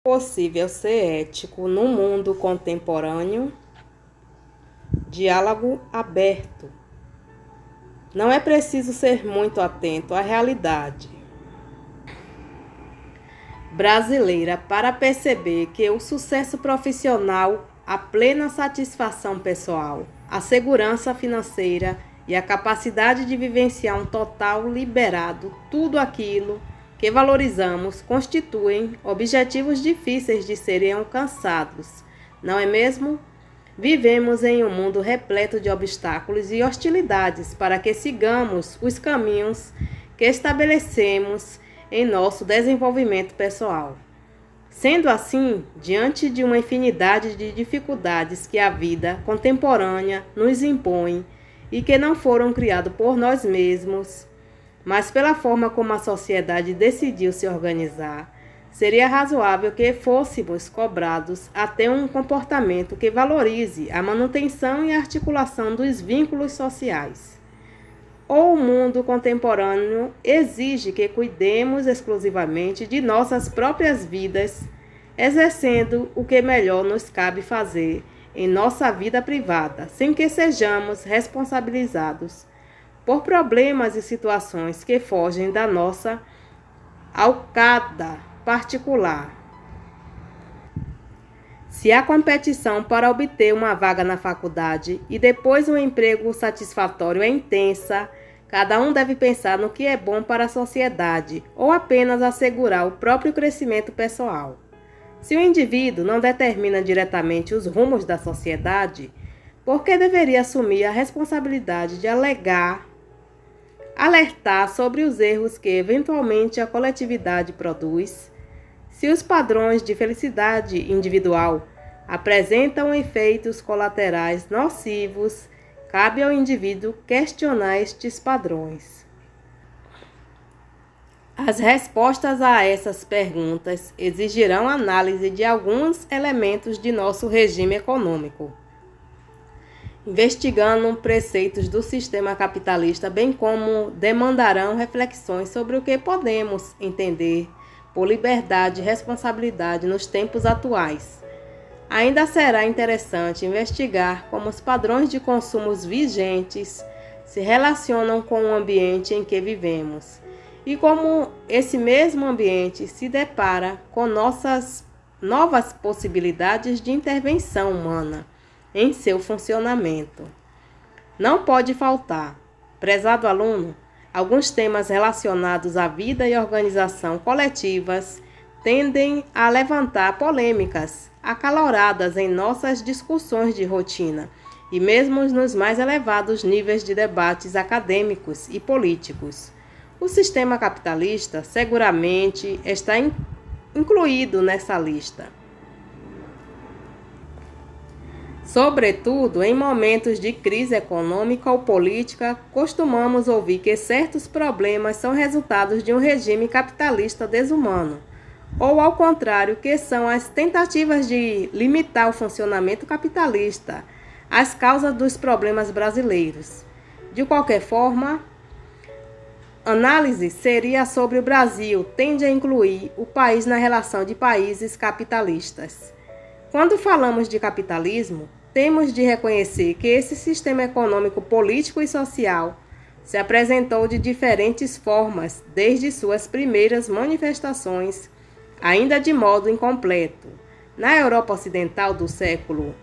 Possível ser ético no mundo contemporâneo? Diálogo aberto. Não é preciso ser muito atento à realidade brasileira para perceber que o sucesso profissional, a plena satisfação pessoal, a segurança financeira e a capacidade de vivenciar um total liberado, tudo aquilo que valorizamos, constituem objetivos difíceis de serem alcançados, não é mesmo? Vivemos em um mundo repleto de obstáculos e hostilidades para que sigamos os caminhos que estabelecemos em nosso desenvolvimento pessoal. Sendo assim, diante de uma infinidade de dificuldades que a vida contemporânea nos impõe e que não foram criadas por nós mesmos, mas pela forma como a sociedade decidiu se organizar, seria razoável que fôssemos cobrados a ter um comportamento que valorize a manutenção e a articulação dos vínculos sociais. Ou o mundo contemporâneo exige que cuidemos exclusivamente de nossas próprias vidas, exercendo o que melhor nos cabe fazer em nossa vida privada, sem que sejamos responsabilizados por problemas e situações que fogem da nossa alçada particular. Se a competição para obter uma vaga na faculdade e depois um emprego satisfatório é intensa, cada um deve pensar no que é bom para a sociedade ou apenas assegurar o próprio crescimento pessoal. Se o indivíduo não determina diretamente os rumos da sociedade, por que deveria assumir a responsabilidade de alertar sobre os erros que eventualmente a coletividade produz? Se os padrões de felicidade individual apresentam efeitos colaterais nocivos, cabe ao indivíduo questionar estes padrões. As respostas a essas perguntas exigirão análise de alguns elementos de nosso regime econômico, investigando preceitos do sistema capitalista, bem como demandarão reflexões sobre o que podemos entender por liberdade e responsabilidade nos tempos atuais. Ainda será interessante investigar como os padrões de consumos vigentes se relacionam com o ambiente em que vivemos e como esse mesmo ambiente se depara com nossas novas possibilidades de intervenção humana em seu funcionamento. Não pode faltar, prezado aluno, alguns temas relacionados à vida e organização coletivas tendem a levantar polêmicas acaloradas em nossas discussões de rotina e mesmo nos mais elevados níveis de debates acadêmicos e políticos. O sistema capitalista seguramente está incluído nessa lista. Sobretudo, em momentos de crise econômica ou política, costumamos ouvir que certos problemas são resultados de um regime capitalista desumano, ou ao contrário, que são as tentativas de limitar o funcionamento capitalista, as causas dos problemas brasileiros. De qualquer forma, análise seria sobre o Brasil, tende a incluir o país na relação de países capitalistas. Quando falamos de capitalismo, temos de reconhecer que esse sistema econômico, político e social se apresentou de diferentes formas desde suas primeiras manifestações, ainda de modo incompleto, na Europa Ocidental do século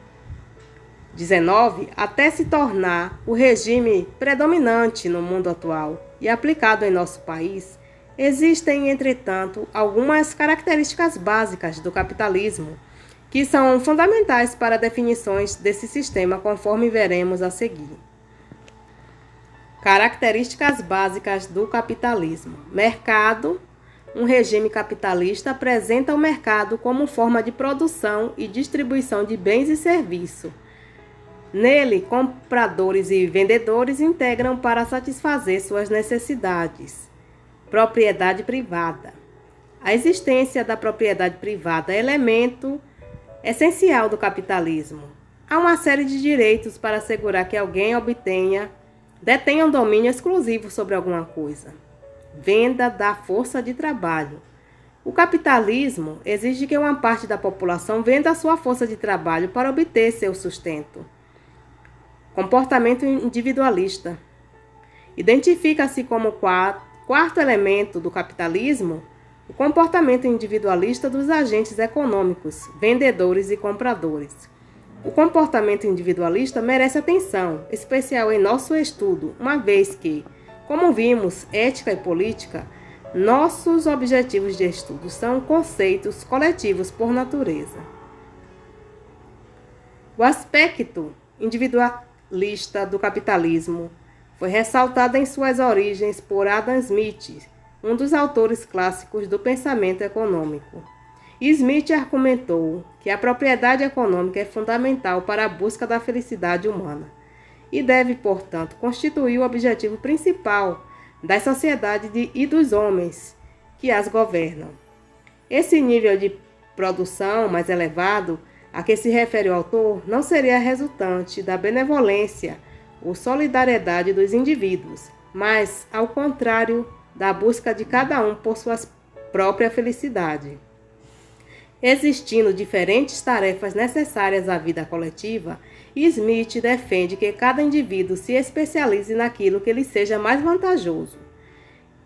XIX, até se tornar o regime predominante no mundo atual e aplicado em nosso país. Existem, entretanto, algumas características básicas do capitalismo que são fundamentais para definições desse sistema, conforme veremos a seguir. Características básicas do capitalismo. Mercado. Um regime capitalista apresenta o mercado como forma de produção e distribuição de bens e serviços. Nele, compradores e vendedores integram para satisfazer suas necessidades. Propriedade privada. A existência da propriedade privada é elemento essencial do capitalismo. Há uma série de direitos para assegurar que alguém detenha um domínio exclusivo sobre alguma coisa. Venda da força de trabalho. O capitalismo exige que uma parte da população venda a sua força de trabalho para obter seu sustento. Comportamento individualista. Identifica-se como quarto elemento do capitalismo o comportamento individualista dos agentes econômicos, vendedores e compradores. O comportamento individualista merece atenção especial em nosso estudo, uma vez que, como vimos, ética e política, nossos objetivos de estudo são conceitos coletivos por natureza. O aspecto individualista do capitalismo foi ressaltado em suas origens por Adam Smith, um dos autores clássicos do pensamento econômico. Smith argumentou que a propriedade econômica é fundamental para a busca da felicidade humana e deve, portanto, constituir o objetivo principal das sociedades e dos homens que as governam. Esse nível de produção mais elevado a que se refere o autor não seria resultante da benevolência ou solidariedade dos indivíduos, mas, ao contrário, da busca de cada um por sua própria felicidade. Existindo diferentes tarefas necessárias à vida coletiva, Smith defende que cada indivíduo se especialize naquilo que lhe seja mais vantajoso,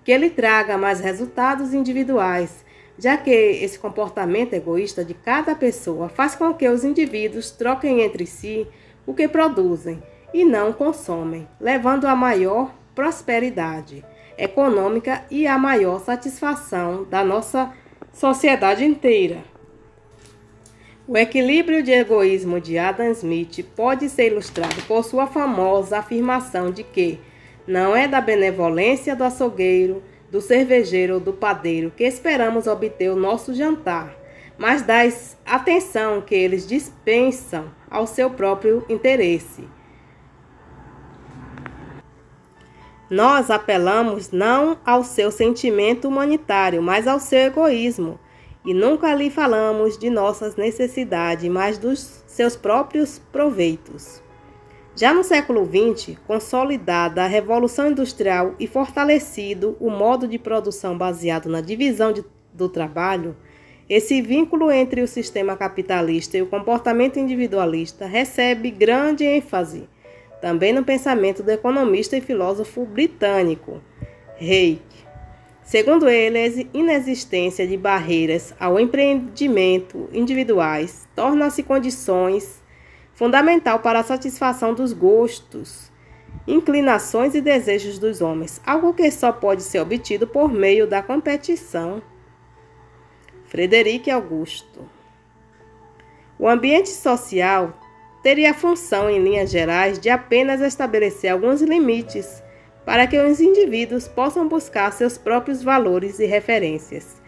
que lhe traga mais resultados individuais, já que esse comportamento egoísta de cada pessoa faz com que os indivíduos troquem entre si o que produzem e não consomem, levando a maior prosperidade econômica e a maior satisfação da nossa sociedade inteira. O equilíbrio de egoísmo de Adam Smith pode ser ilustrado por sua famosa afirmação de que não é da benevolência do açougueiro, do cervejeiro ou do padeiro que esperamos obter o nosso jantar, mas da atenção que eles dispensam ao seu próprio interesse. Nós apelamos não ao seu sentimento humanitário, mas ao seu egoísmo, e nunca lhe falamos de nossas necessidades, mas dos seus próprios proveitos. Já no século XX, consolidada a Revolução Industrial e fortalecido o modo de produção baseado na divisão do trabalho, esse vínculo entre o sistema capitalista e o comportamento individualista recebe grande ênfase, também no pensamento do economista e filósofo britânico Hayek. Segundo ele, a inexistência de barreiras ao empreendimento individuais torna-se condições fundamental para a satisfação dos gostos, inclinações e desejos dos homens, algo que só pode ser obtido por meio da competição. Frederico Augusto. O ambiente social teria a função, em linhas gerais, de apenas estabelecer alguns limites para que os indivíduos possam buscar seus próprios valores e referências,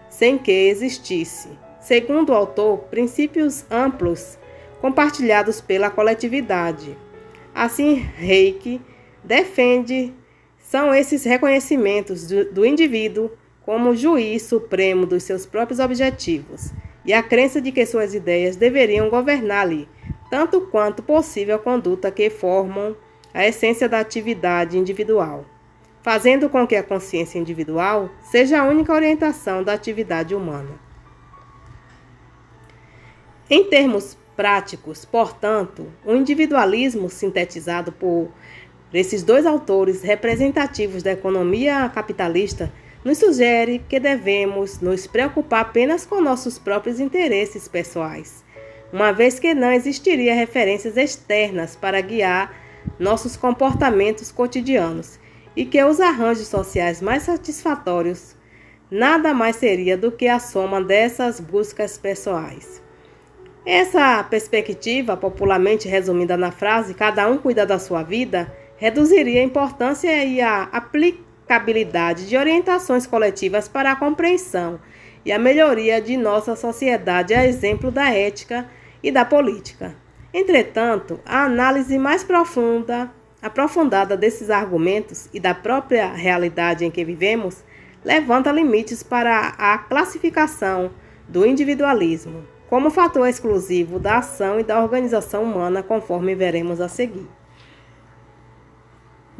sem que existisse, segundo o autor, princípios amplos compartilhados pela coletividade. Assim, Hayek defende são esses reconhecimentos do indivíduo como juiz supremo dos seus próprios objetivos e a crença de que suas ideias deveriam governar-lhe, tanto quanto possível a conduta que formam a essência da atividade individual, fazendo com que a consciência individual seja a única orientação da atividade humana. Em termos práticos, portanto, o individualismo sintetizado por esses dois autores representativos da economia capitalista nos sugere que devemos nos preocupar apenas com nossos próprios interesses pessoais, uma vez que não existiria referências externas para guiar nossos comportamentos cotidianos e que os arranjos sociais mais satisfatórios nada mais seria do que a soma dessas buscas pessoais. Essa perspectiva, popularmente resumida na frase "cada um cuida da sua vida", reduziria a importância e a aplicabilidade de orientações coletivas para a compreensão e a melhoria de nossa sociedade, a exemplo da ética e da política. Entretanto, a análise mais aprofundada desses argumentos e da própria realidade em que vivemos levanta limites para a classificação do individualismo como fator exclusivo da ação e da organização humana, conforme veremos a seguir.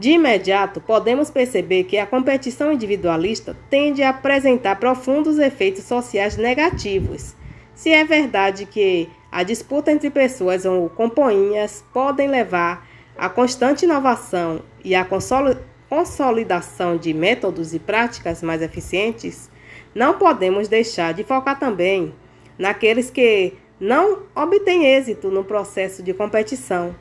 De imediato, podemos perceber que a competição individualista tende a apresentar profundos efeitos sociais negativos. Se é verdade que a disputa entre pessoas ou companhias podem levar à constante inovação e à consolidação de métodos e práticas mais eficientes, não podemos deixar de focar também naqueles que não obtêm êxito no processo de competição.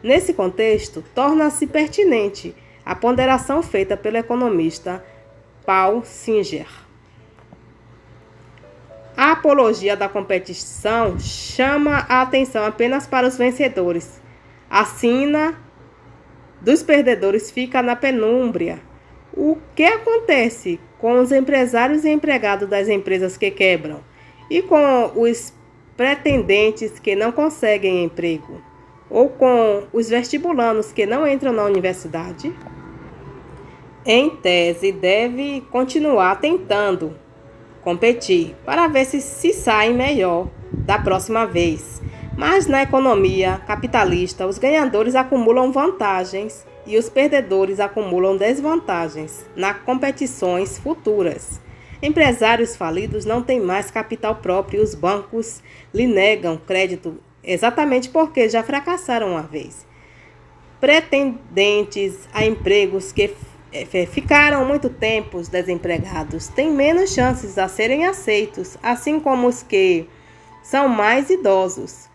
Nesse contexto, torna-se pertinente a ponderação feita pelo economista Paul Singer. A apologia da competição chama a atenção apenas para os vencedores. A sina dos perdedores fica na penumbra. O que acontece com os empresários e empregados das empresas que quebram? E com os pretendentes que não conseguem emprego? Ou com os vestibulandos que não entram na universidade? Em tese, deve continuar tentando competir para ver se sai melhor da próxima vez. Mas na economia capitalista, os ganhadores acumulam vantagens e os perdedores acumulam desvantagens nas competições futuras. Empresários falidos não têm mais capital próprio e os bancos lhe negam crédito exatamente porque já fracassaram uma vez. Pretendentes a empregos que ficaram muito tempo desempregados têm menos chances a serem aceitos, assim como os que são mais idosos.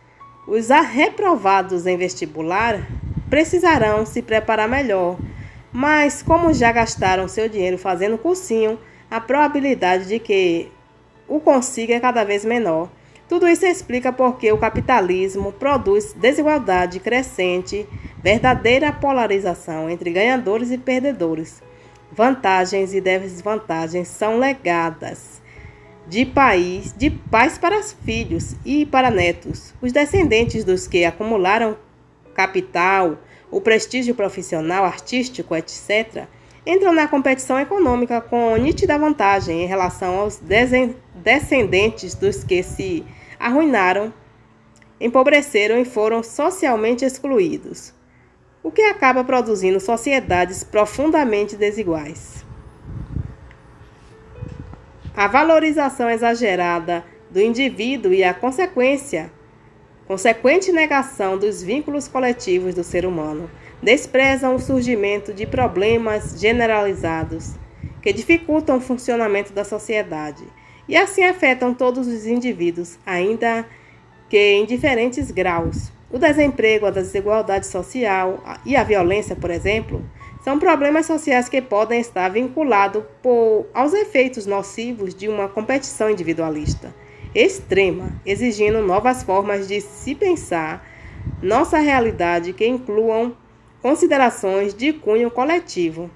Os reprovados em vestibular precisarão se preparar melhor, mas como já gastaram seu dinheiro fazendo cursinho, a probabilidade de que o consiga é cada vez menor. Tudo isso explica porque o capitalismo produz desigualdade crescente, verdadeira polarização entre ganhadores e perdedores. Vantagens e desvantagens são legadas de pais para filhos e para netos. Os descendentes dos que acumularam capital, o prestígio profissional, artístico, etc., entram na competição econômica com nítida vantagem em relação aos descendentes dos que se arruinaram, empobreceram e foram socialmente excluídos, o que acaba produzindo sociedades profundamente desiguais. A valorização exagerada do indivíduo e a consequente negação dos vínculos coletivos do ser humano desprezam o surgimento de problemas generalizados que dificultam o funcionamento da sociedade e assim afetam todos os indivíduos, ainda que em diferentes graus. O desemprego, a desigualdade social e a violência, por exemplo, são problemas sociais que podem estar vinculados aos efeitos nocivos de uma competição individualista extrema, exigindo novas formas de se pensar nossa realidade que incluam considerações de cunho coletivo.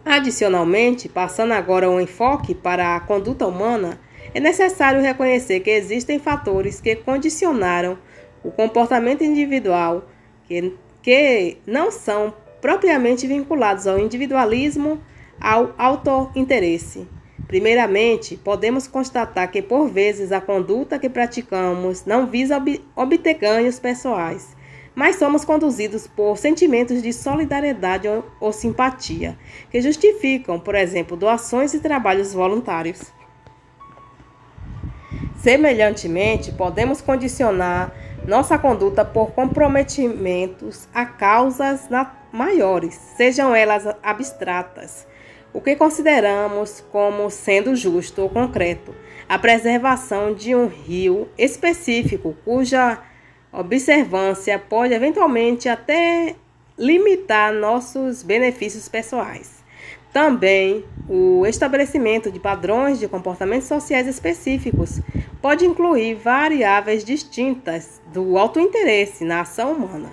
Adicionalmente, passando agora o enfoque para a conduta humana, é necessário reconhecer que existem fatores que condicionaram o comportamento individual que não são propriamente vinculados ao individualismo, ao autointeresse. Primeiramente, podemos constatar que, por vezes, a conduta que praticamos não visa obter ganhos pessoais, mas somos conduzidos por sentimentos de solidariedade ou simpatia, que justificam, por exemplo, doações e trabalhos voluntários. Semelhantemente, podemos condicionar nossa conduta por comprometimentos a causas maiores, sejam elas abstratas, o que consideramos como sendo justo ou concreto, a preservação de um rio específico, cuja observância pode eventualmente até limitar nossos benefícios pessoais. Também, o estabelecimento de padrões de comportamentos sociais específicos pode incluir variáveis distintas do autointeresse na ação humana.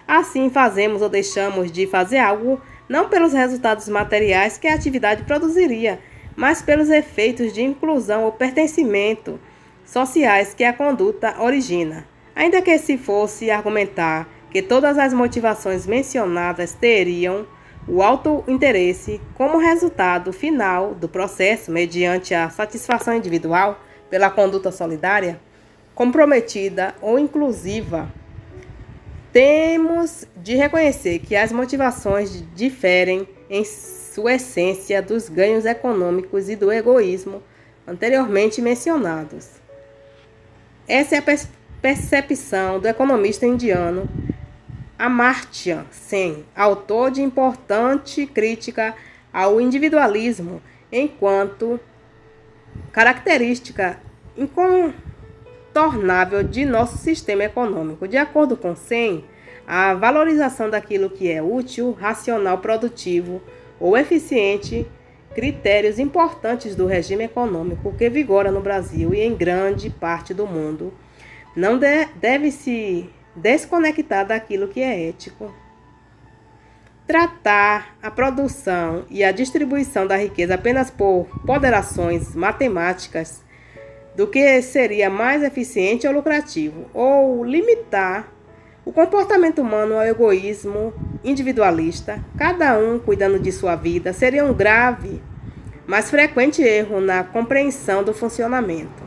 Assim, fazemos ou deixamos de fazer algo não pelos resultados materiais que a atividade produziria, mas pelos efeitos de inclusão ou pertencimento sociais que a conduta origina. Ainda que se fosse argumentar que todas as motivações mencionadas teriam o autointeresse como resultado final do processo mediante a satisfação individual pela conduta solidária, comprometida ou inclusiva, Temos de reconhecer que as motivações diferem em sua essência dos ganhos econômicos e do egoísmo anteriormente mencionados. Essa é a percepção do economista indiano Amartya Sen, autor de importante crítica ao individualismo enquanto característica incontornável de nosso sistema econômico. De acordo com Sen, a valorização daquilo que é útil, racional, produtivo ou eficiente, critérios importantes do regime econômico que vigora no Brasil e em grande parte do mundo, não deve se desconectar daquilo que é ético. Tratar a produção e a distribuição da riqueza apenas por ponderações matemáticas do que seria mais eficiente ou lucrativo, ou limitar o comportamento humano ao egoísmo individualista, cada um cuidando de sua vida, seria um grave, mas frequente erro na compreensão do funcionamento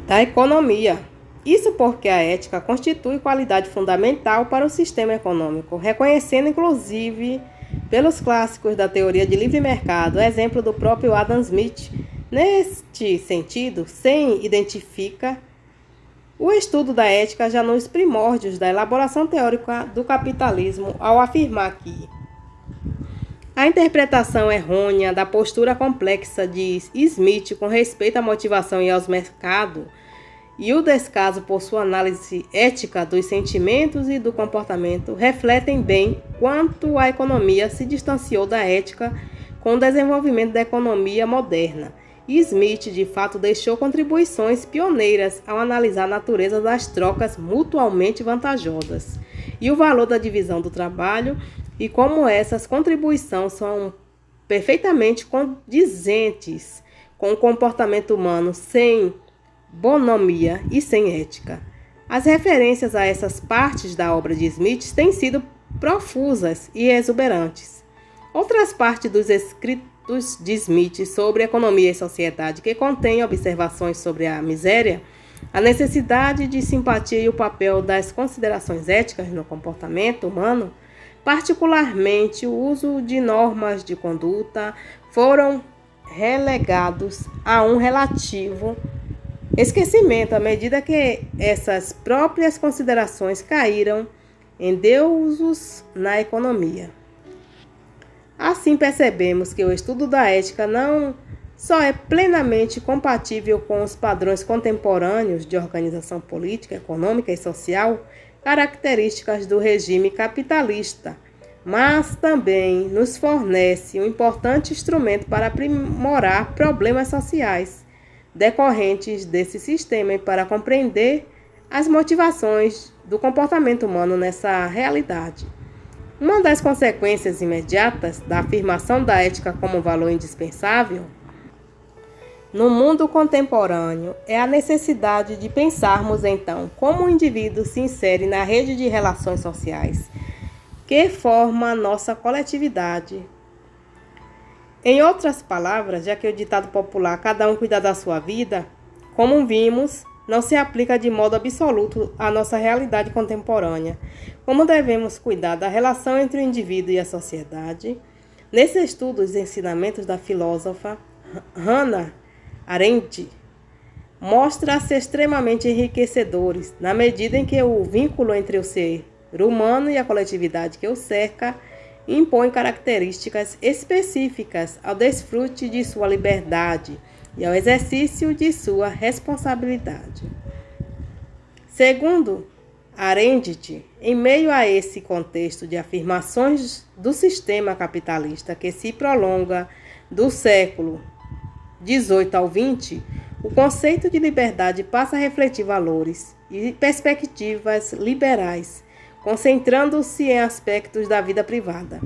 da economia. Isso porque a ética constitui qualidade fundamental para o sistema econômico, reconhecendo inclusive pelos clássicos da teoria de livre mercado, exemplo do próprio Adam Smith. Neste sentido, Sen identifica o estudo da ética já nos primórdios da elaboração teórica do capitalismo, ao afirmar que a interpretação errônea da postura complexa de Smith com respeito à motivação e aos mercados e o descaso por sua análise ética dos sentimentos e do comportamento refletem bem quanto a economia se distanciou da ética com o desenvolvimento da economia moderna. E Smith, de fato, deixou contribuições pioneiras ao analisar a natureza das trocas mutuamente vantajosas e o valor da divisão do trabalho e como essas contribuições são perfeitamente condizentes com o comportamento humano sem bonomia e sem ética. As referências a essas partes da obra de Smith têm sido profusas e exuberantes. Outras partes dos escritos de Smith sobre economia e sociedade, que contêm observações sobre a miséria, a necessidade de simpatia e o papel das considerações éticas no comportamento humano, particularmente o uso de normas de conduta, foram relegados a um relativo esquecimento à medida que essas próprias considerações caíram em desuso na economia. Assim percebemos que o estudo da ética não só é plenamente compatível com os padrões contemporâneos de organização política, econômica e social, características do regime capitalista, mas também nos fornece um importante instrumento para aprimorar problemas sociais decorrentes desse sistema e para compreender as motivações do comportamento humano nessa realidade. Uma das consequências imediatas da afirmação da ética como valor indispensável no mundo contemporâneo é a necessidade de pensarmos, então, como o indivíduo se insere na rede de relações sociais que forma a nossa coletividade. Em outras palavras, já que o ditado popular "cada um cuida da sua vida", como vimos, não se aplica de modo absoluto à nossa realidade contemporânea. Como devemos cuidar da relação entre o indivíduo e a sociedade? Nesse estudo, os ensinamentos da filósofa Hannah Arendt mostram-se extremamente enriquecedores, na medida em que o vínculo entre o ser humano e a coletividade que o cerca impõe características específicas ao desfrute de sua liberdade e ao exercício de sua responsabilidade. Segundo Arendt, em meio a esse contexto de afirmações do sistema capitalista que se prolonga do século XVIII ao XX, o conceito de liberdade passa a refletir valores e perspectivas liberais, concentrando-se em aspectos da vida privada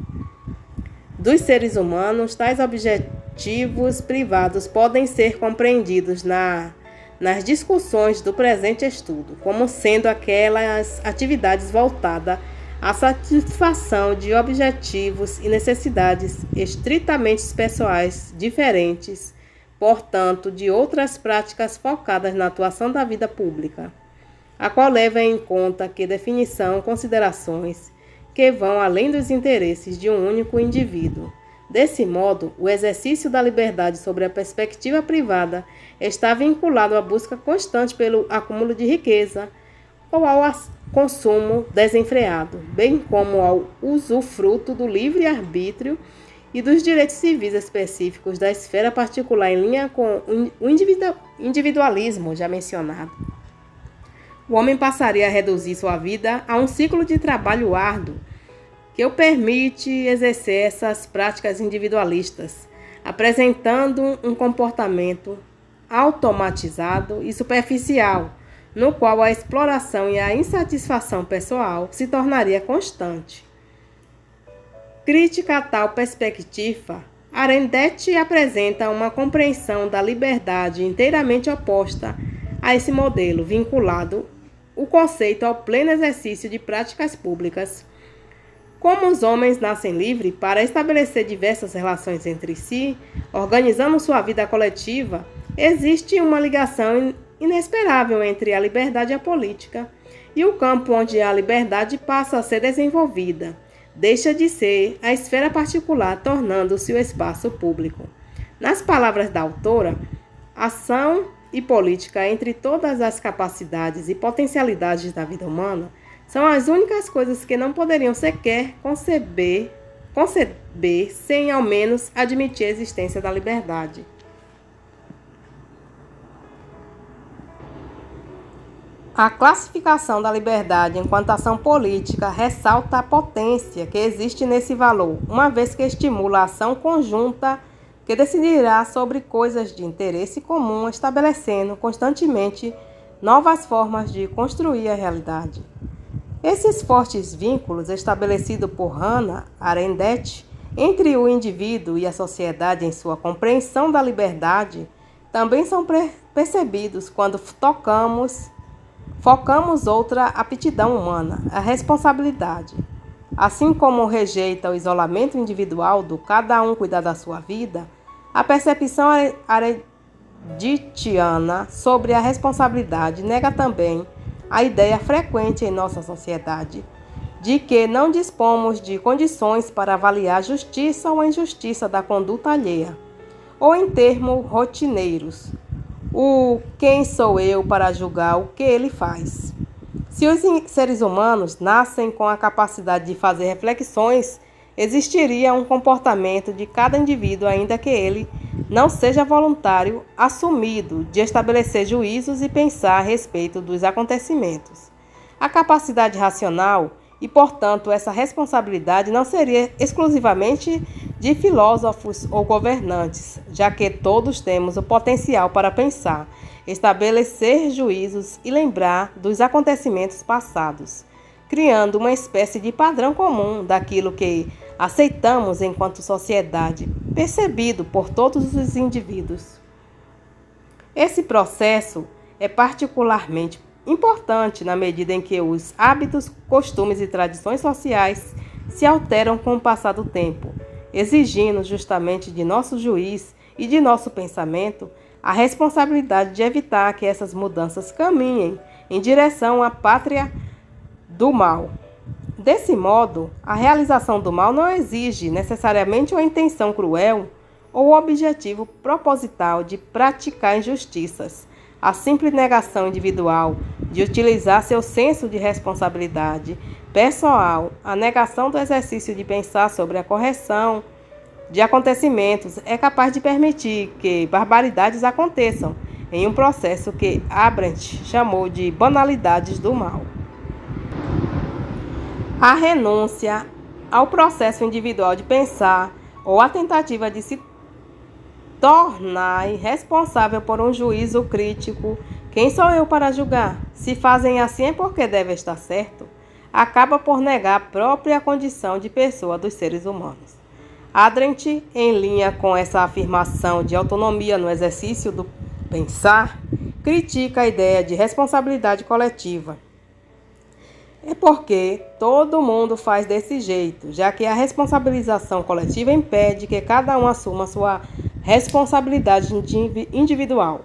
dos seres humanos. Tais objetivos privados podem ser compreendidos nas discussões do presente estudo como sendo aquelas atividades voltadas à satisfação de objetivos e necessidades estritamente pessoais diferentes, portanto, de outras práticas focadas na atuação da vida pública. a qual leva em conta que definição considerações que vão além dos interesses de um único indivíduo. Desse modo, o exercício da liberdade sobre a perspectiva privada está vinculado à busca constante pelo acúmulo de riqueza ou ao consumo desenfreado, bem como ao usufruto do livre-arbítrio e dos direitos civis específicos da esfera particular em linha com o individualismo já mencionado. O homem passaria a reduzir sua vida a um ciclo de trabalho árduo que o permite exercer essas práticas individualistas, apresentando um comportamento automatizado e superficial, no qual a exploração e a insatisfação pessoal se tornaria constante. Crítica a tal perspectiva, Arendt apresenta uma compreensão da liberdade inteiramente oposta a esse modelo, vinculado o conceito ao pleno exercício de práticas públicas. Como os homens nascem livres para estabelecer diversas relações entre si, organizando sua vida coletiva, existe uma ligação inesperável entre a liberdade e a política, e o campo onde a liberdade passa a ser desenvolvida deixa de ser a esfera particular, tornando-se o espaço público. Nas palavras da autora, ação e política, entre todas as capacidades e potencialidades da vida humana, são as únicas coisas que não poderiam sequer conceber sem ao menos admitir a existência da liberdade. A classificação da liberdade enquanto ação política ressalta a potência que existe nesse valor, uma vez que estimula a ação conjunta que decidirá sobre coisas de interesse comum, estabelecendo constantemente novas formas de construir a realidade. Esses fortes vínculos estabelecidos por Hannah Arendt entre o indivíduo e a sociedade em sua compreensão da liberdade também são percebidos quando focamos outra aptidão humana, a responsabilidade. Assim como rejeita o isolamento individual do cada um cuidar da sua vida, a percepção arendtiana sobre a responsabilidade nega também a ideia frequente em nossa sociedade de que não dispomos de condições para avaliar a justiça ou a injustiça da conduta alheia, ou em termos rotineiros, o quem sou eu para julgar o que ele faz. Se os seres humanos nascem com a capacidade de fazer reflexões, existiria um comportamento de cada indivíduo, ainda que ele não seja voluntário, assumido, de estabelecer juízos e pensar a respeito dos acontecimentos. A capacidade racional e, portanto, essa responsabilidade não seria exclusivamente de filósofos ou governantes, já que todos temos o potencial para pensar, estabelecer juízos e lembrar dos acontecimentos passados, criando uma espécie de padrão comum daquilo que aceitamos enquanto sociedade, percebido por todos os indivíduos. Esse processo é particularmente importante na medida em que os hábitos, costumes e tradições sociais se alteram com o passar do tempo, exigindo justamente de nosso juiz e de nosso pensamento a responsabilidade de evitar que essas mudanças caminhem em direção à pátria do mal. Desse modo, a realização do mal não exige necessariamente uma intenção cruel ou o objetivo proposital de praticar injustiças. A simples negação individual de utilizar seu senso de responsabilidade pessoal, a negação do exercício de pensar sobre a correção de acontecimentos é capaz de permitir que barbaridades aconteçam em um processo que Arendt chamou de banalidades do mal. A renúncia ao processo individual de pensar ou a tentativa de se tornar responsável por um juízo crítico, quem sou eu para julgar? Se fazem assim é porque deve estar certo, acaba por negar a própria condição de pessoa dos seres humanos. Arendt, em linha com essa afirmação de autonomia no exercício do pensar, critica a ideia de responsabilidade coletiva. É porque todo mundo faz desse jeito, já que a responsabilização coletiva impede que cada um assuma sua responsabilidade individual.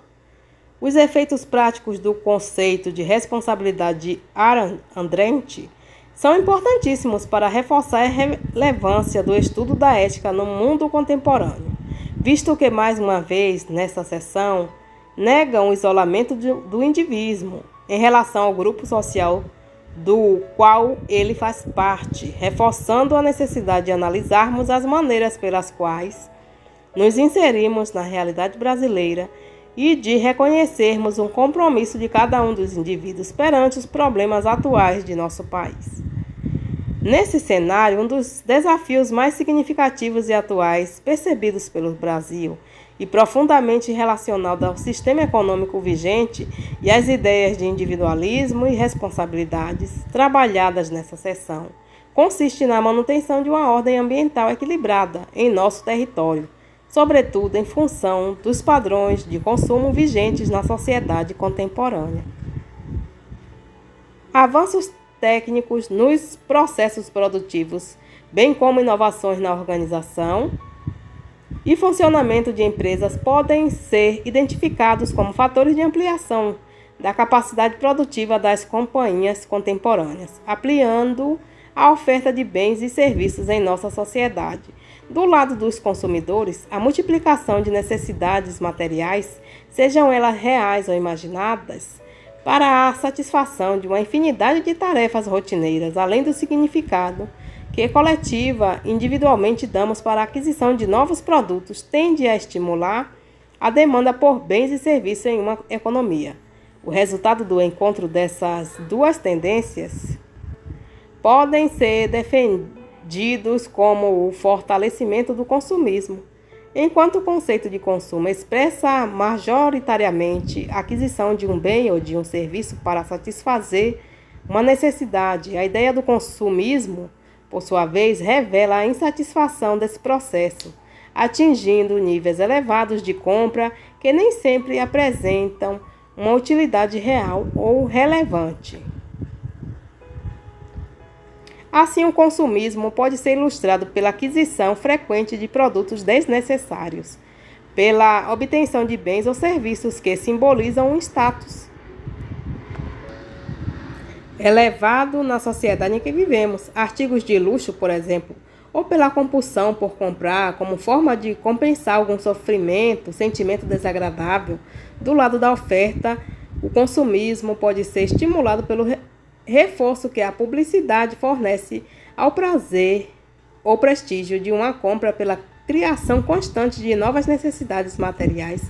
Os efeitos práticos do conceito de responsabilidade de Arendt são importantíssimos para reforçar a relevância do estudo da ética no mundo contemporâneo, visto que, mais uma vez, nesta sessão, negam o isolamento do indivíduo em relação ao grupo social do qual ele faz parte, reforçando a necessidade de analisarmos as maneiras pelas quais nos inserimos na realidade brasileira e de reconhecermos um compromisso de cada um dos indivíduos perante os problemas atuais de nosso país. Nesse cenário, um dos desafios mais significativos e atuais percebidos pelo Brasil e profundamente relacionado ao sistema econômico vigente e às ideias de individualismo e responsabilidades trabalhadas nessa sessão, consiste na manutenção de uma ordem ambiental equilibrada em nosso território, sobretudo em função dos padrões de consumo vigentes na sociedade contemporânea. Avanços técnicos nos processos produtivos, bem como inovações na organização e funcionamento de empresas podem ser identificados como fatores de ampliação da capacidade produtiva das companhias contemporâneas, ampliando a oferta de bens e serviços em nossa sociedade. Do lado dos consumidores, a multiplicação de necessidades materiais, sejam elas reais ou imaginadas, para a satisfação de uma infinidade de tarefas rotineiras, além do significado que coletiva individualmente damos para a aquisição de novos produtos, tende a estimular a demanda por bens e serviços em uma economia. O resultado do encontro dessas duas tendências podem ser defendidos como o fortalecimento do consumismo, enquanto o conceito de consumo expressa majoritariamente a aquisição de um bem ou de um serviço para satisfazer uma necessidade. A ideia do consumismo, por sua vez, revela a insatisfação desse processo, atingindo níveis elevados de compra que nem sempre apresentam uma utilidade real ou relevante. Assim, o consumismo pode ser ilustrado pela aquisição frequente de produtos desnecessários, pela obtenção de bens ou serviços que simbolizam um status elevado na sociedade em que vivemos, artigos de luxo, por exemplo, ou pela compulsão por comprar como forma de compensar algum sofrimento, sentimento desagradável. Do lado da oferta, o consumismo pode ser estimulado pelo reforço que a publicidade fornece ao prazer ou prestígio de uma compra, pela criação constante de novas necessidades materiais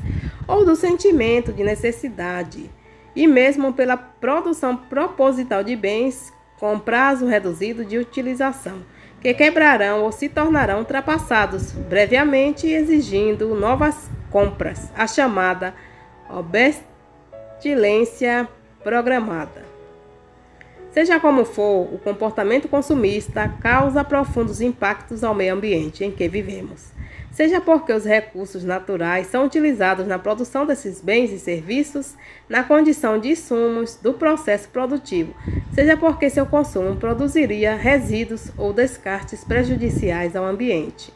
ou do sentimento de necessidade, e mesmo pela produção proposital de bens com prazo reduzido de utilização, que quebrarão ou se tornarão ultrapassados brevemente, exigindo novas compras, a chamada obsolescência programada. Seja como for, o comportamento consumista causa profundos impactos ao meio ambiente em que vivemos, seja porque os recursos naturais são utilizados na produção desses bens e serviços, na condição de insumos do processo produtivo, seja porque seu consumo produziria resíduos ou descartes prejudiciais ao ambiente.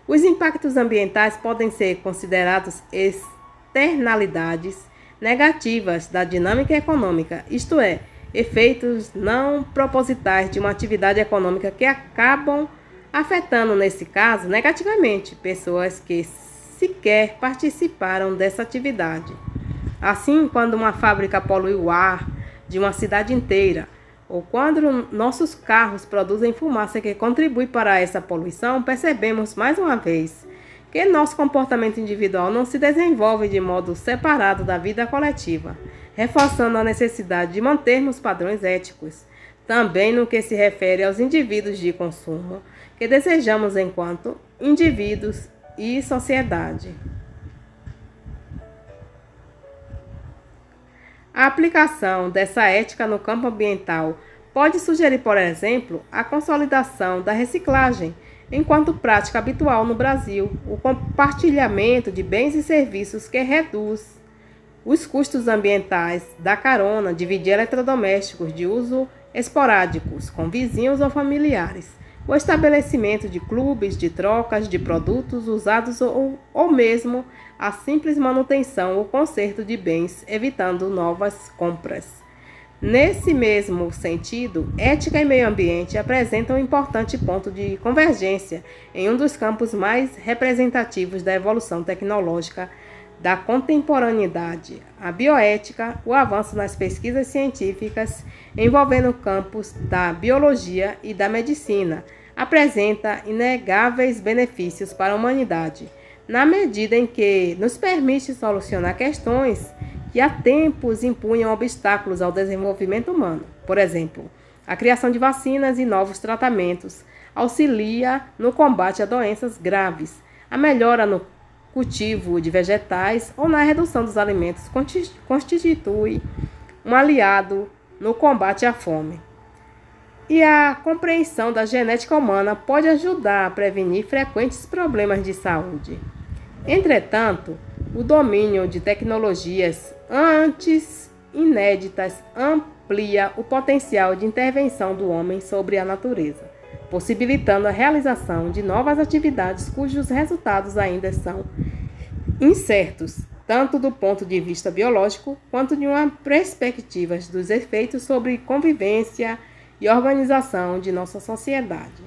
Os impactos ambientais podem ser considerados externalidades negativas da dinâmica econômica, isto é, efeitos não propositais de uma atividade econômica que acabam afetando, nesse caso, negativamente, pessoas que sequer participaram dessa atividade. Assim, quando uma fábrica polui o ar de uma cidade inteira, ou quando nossos carros produzem fumaça que contribui para essa poluição, percebemos mais uma vez que nosso comportamento individual não se desenvolve de modo separado da vida coletiva, reforçando a necessidade de mantermos padrões éticos, também no que se refere aos indivíduos de consumo, que desejamos enquanto indivíduos e sociedade. A aplicação dessa ética no campo ambiental pode sugerir, por exemplo, a consolidação da reciclagem enquanto prática habitual no Brasil, o compartilhamento de bens e serviços que reduz os custos ambientais da carona, dividir eletrodomésticos de uso esporádicos com vizinhos ou familiares, o estabelecimento de clubes de trocas de produtos usados ou mesmo a simples manutenção ou conserto de bens, evitando novas compras. Nesse mesmo sentido, ética e meio ambiente apresentam um importante ponto de convergência em um dos campos mais representativos da evolução tecnológica da contemporaneidade, a bioética, o avanço nas pesquisas científicas envolvendo campos da biologia e da medicina, apresenta inegáveis benefícios para a humanidade, na medida em que nos permite solucionar questões que há tempos impunham obstáculos ao desenvolvimento humano. Por exemplo, a criação de vacinas e novos tratamentos auxilia no combate a doenças graves, a melhora no cultivo de vegetais ou na redução dos alimentos constitui um aliado no combate à fome. E a compreensão da genética humana pode ajudar a prevenir frequentes problemas de saúde. Entretanto, o domínio de tecnologias antes inéditas amplia o potencial de intervenção do homem sobre a natureza, possibilitando a realização de novas atividades cujos resultados ainda são incertos, tanto do ponto de vista biológico quanto de uma perspectiva dos efeitos sobre convivência e organização de nossa sociedade.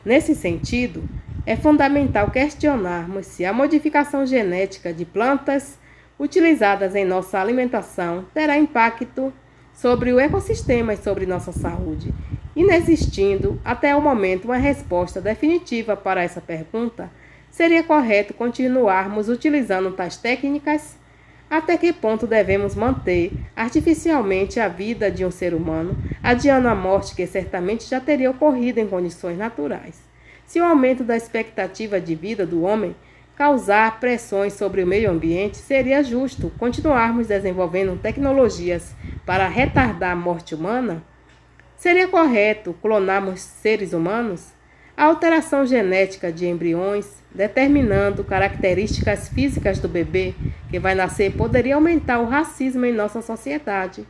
Nesse sentido, é fundamental questionarmos se a modificação genética de plantas utilizadas em nossa alimentação terá impacto sobre o ecossistema e sobre nossa saúde. Inexistindo até o momento uma resposta definitiva para essa pergunta, seria correto continuarmos utilizando tais técnicas? Até que ponto devemos manter artificialmente a vida de um ser humano, adiando a morte que certamente já teria ocorrido em condições naturais? Se o aumento da expectativa de vida do homem causar pressões sobre o meio ambiente, seria justo continuarmos desenvolvendo tecnologias para retardar a morte humana? Seria correto clonarmos seres humanos? A alteração genética de embriões, determinando características físicas do bebê que vai nascer, poderia aumentar o racismo em nossa sociedade.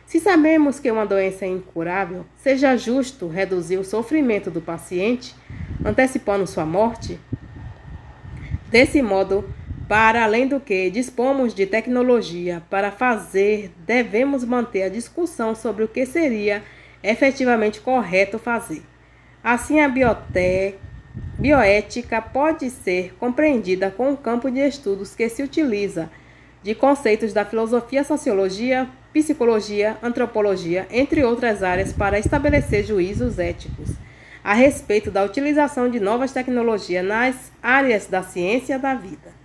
Se sabemos que uma doença é incurável, seja justo reduzir o sofrimento do paciente, antecipando sua morte? Desse modo, para além do que dispomos de tecnologia para fazer, devemos manter a discussão sobre o que seria efetivamente correto fazer. Assim, a bioética pode ser compreendida com um campo de estudos que se utiliza de conceitos da filosofia, sociologia, psicologia, antropologia, entre outras áreas, para estabelecer juízos éticos a respeito da utilização de novas tecnologias nas áreas da ciência da vida.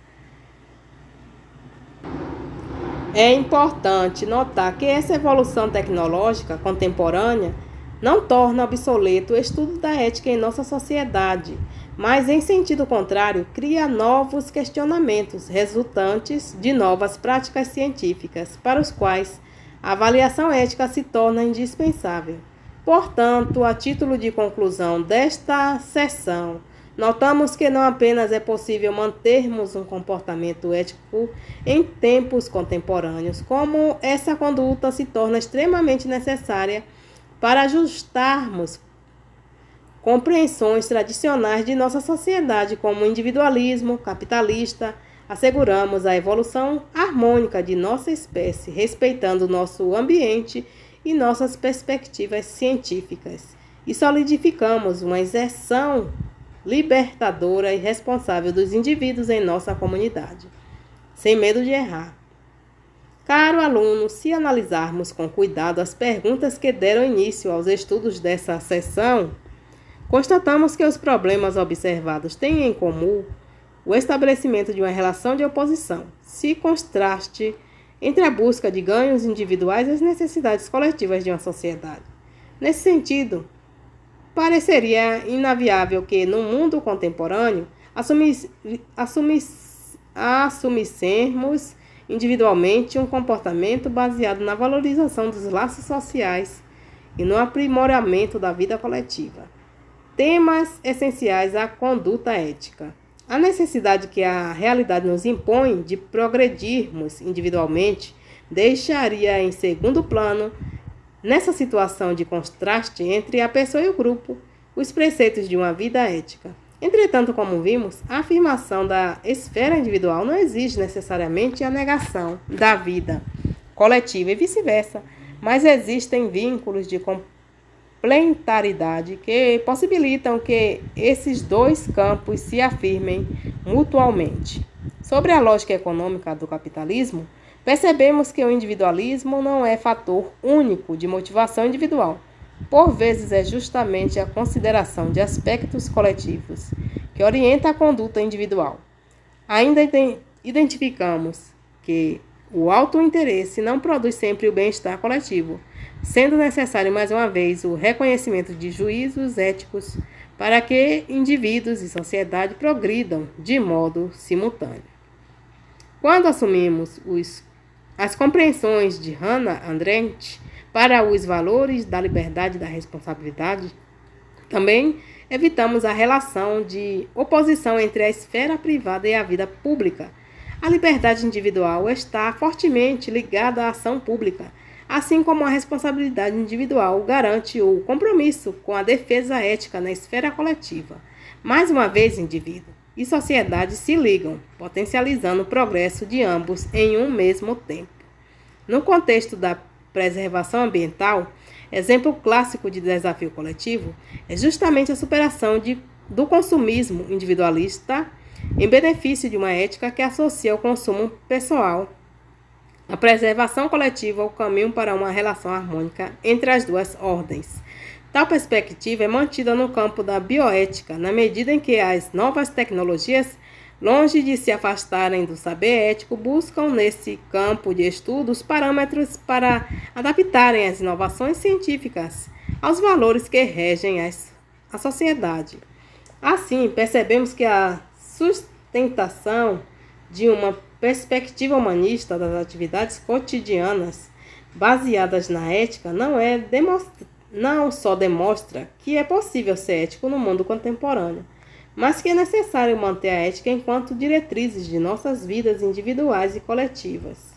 É importante notar que essa evolução tecnológica contemporânea não torna obsoleto o estudo da ética em nossa sociedade, mas, em sentido contrário, cria novos questionamentos resultantes de novas práticas científicas, para os quais a avaliação ética se torna indispensável. Portanto, a título de conclusão desta sessão, notamos que não apenas é possível mantermos um comportamento ético em tempos contemporâneos, como essa conduta se torna extremamente necessária para ajustarmos compreensões tradicionais de nossa sociedade, como o individualismo capitalista. Asseguramos a evolução harmônica de nossa espécie, respeitando nosso ambiente e nossas perspectivas científicas, e solidificamos uma inserção libertadora e responsável dos indivíduos em nossa comunidade, sem medo de errar. Caro aluno, se analisarmos com cuidado as perguntas que deram início aos estudos dessa sessão, constatamos que os problemas observados têm em comum o estabelecimento de uma relação de oposição, se contraste entre a busca de ganhos individuais e as necessidades coletivas de uma sociedade. Nesse sentido, pareceria inaviável que, no mundo contemporâneo, assumíssemos individualmente um comportamento baseado na valorização dos laços sociais e no aprimoramento da vida coletiva. Temas essenciais à conduta ética. A necessidade que a realidade nos impõe de progredirmos individualmente deixaria em segundo plano, nessa situação de contraste entre a pessoa e o grupo, os preceitos de uma vida ética. Entretanto, como vimos, a afirmação da esfera individual não exige necessariamente a negação da vida coletiva e vice-versa, mas existem vínculos de complementaridade que possibilitam que esses dois campos se afirmem mutualmente. Sobre a lógica econômica do capitalismo, percebemos que o individualismo não é fator único de motivação individual. Por vezes é justamente a consideração de aspectos coletivos que orienta a conduta individual. Ainda identificamos que o autointeresse não produz sempre o bem-estar coletivo, sendo necessário mais uma vez o reconhecimento de juízos éticos para que indivíduos e sociedade progridam de modo simultâneo. Quando assumimos as compreensões de Hannah Arendt para os valores da liberdade e da responsabilidade, também evitamos a relação de oposição entre a esfera privada e a vida pública. A liberdade individual está fortemente ligada à ação pública, assim como a responsabilidade individual garante o compromisso com a defesa ética na esfera coletiva. Mais uma vez, indivíduo e sociedade se ligam, potencializando o progresso de ambos em um mesmo tempo. No contexto da preservação ambiental, exemplo clássico de desafio coletivo é justamente a superação do consumismo individualista em benefício de uma ética que associa o consumo pessoal, a preservação coletiva ao caminho para uma relação harmônica entre as duas ordens. Tal perspectiva é mantida no campo da bioética, na medida em que as novas tecnologias, longe de se afastarem do saber ético, buscam nesse campo de estudos parâmetros para adaptarem as inovações científicas aos valores que regem a sociedade. Assim, percebemos que a sustentação de uma perspectiva humanista das atividades cotidianas baseadas na ética não só demonstra que é possível ser ético no mundo contemporâneo, mas que é necessário manter a ética enquanto diretrizes de nossas vidas individuais e coletivas.